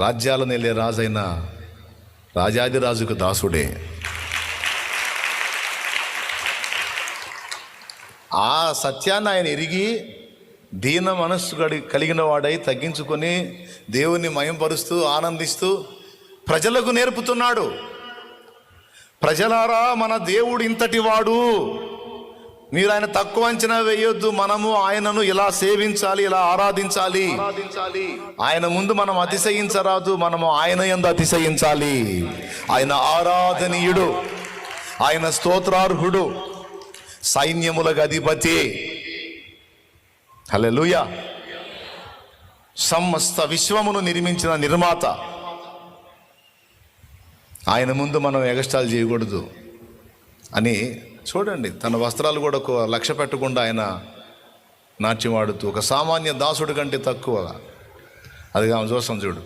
రాజ్యాలను వెళ్ళే రాజైన రాజాదిరాజుకు దాసుడే. ఆ సత్యాన్ని ఆయన ఎరిగి దీన మనస్సు కలిగిన వాడై తగ్గించుకొని దేవుణ్ణి మయంపరుస్తూ ఆనందిస్తూ ప్రజలకు నేర్పుతున్నాడు. ప్రజలారా, మన దేవుడు ఇంతటి వాడు, మీరు ఆయన తక్కువ అంచనా వేయొద్దు. మనము ఆయనను ఇలా సేవించాలి, ఇలా ఆరాధించాలి. ఆయన ముందు మనం అతిశయించరాదు, మనము ఆయన యందు అతిశయించాలి. ఆయన ఆరాధనీయుడు, ఆయన స్తోత్రార్హుడు, సైన్యములకు అధిపతి. హల్లెలూయా. సమస్త విశ్వమును నిర్మించిన నిర్మాత. ఆయన ముందు మనం ఎగస్టాల్ చేయకూడదు అని చూడండి. తన వస్త్రాలు కూడా లక్ష్య పెట్టకుండా ఆయన నాట్యం ఆడుతూ ఒక సామాన్య దాసుడి కంటే తక్కువ. అది ఆమె చూస్తాం చూడు.